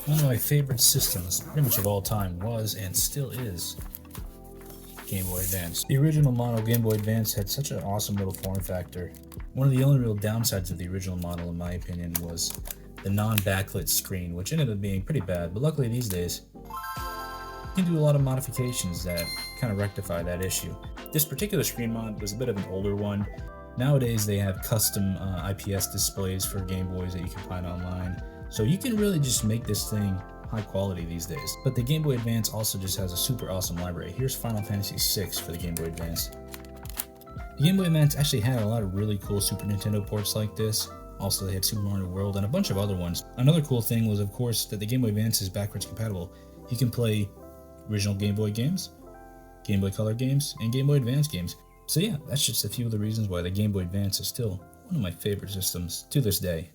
One of my favorite systems, pretty much of all time, was and still is Game Boy Advance. The original model Game Boy Advance had such an awesome little form factor. One of the only real downsides of the original model, in my opinion, was the non-backlit screen, which ended up being pretty bad, but luckily these days, you can do a lot of modifications that kind of rectify that issue. This particular screen mod was a bit of an older one. Nowadays they have custom IPS displays for Game Boys that you can find online, so you can really just make this thing high quality these days. But the Game Boy Advance also just has a super awesome library. Here's Final Fantasy VI for the Game Boy Advance. The Game Boy Advance actually had a lot of really cool Super Nintendo ports like this. Also, they had Super Mario World and a bunch of other ones. Another cool thing was, of course, that the Game Boy Advance is backwards compatible. You can play original Game Boy games, Game Boy Color games, and Game Boy Advance games. So yeah, that's just a few of the reasons why the Game Boy Advance is still one of my favorite systems to this day.